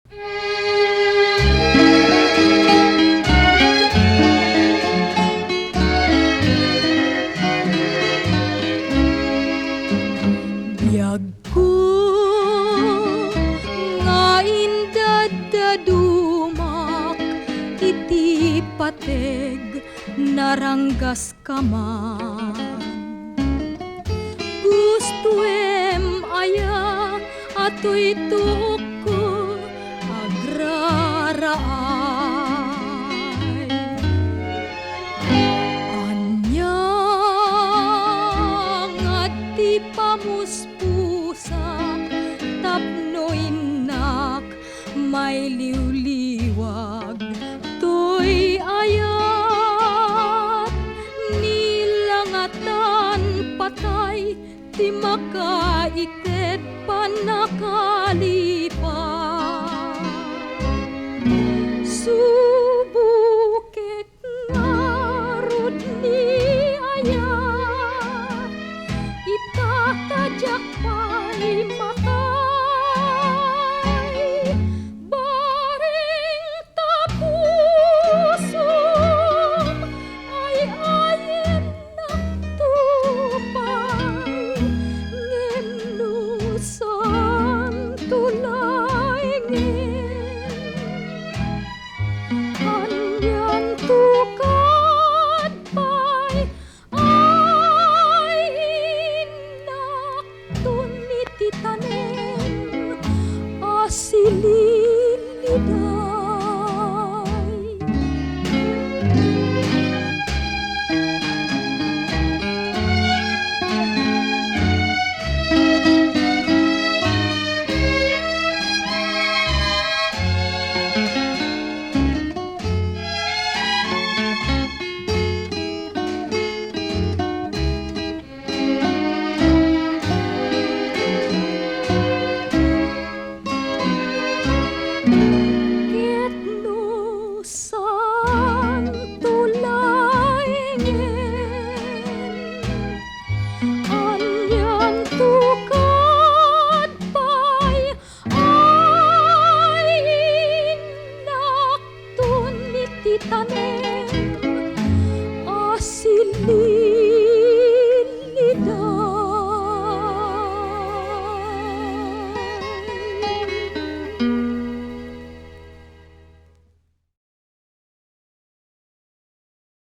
Biyag ko nga indadadumak iti pateg naranggas ka man. Gustuem aya ato'y tuok ko agraraay. Anyang at ti pamuspusak tapnoy nak may liwliwag to'y ayat nilangatan patay ti makaitet panakalipa.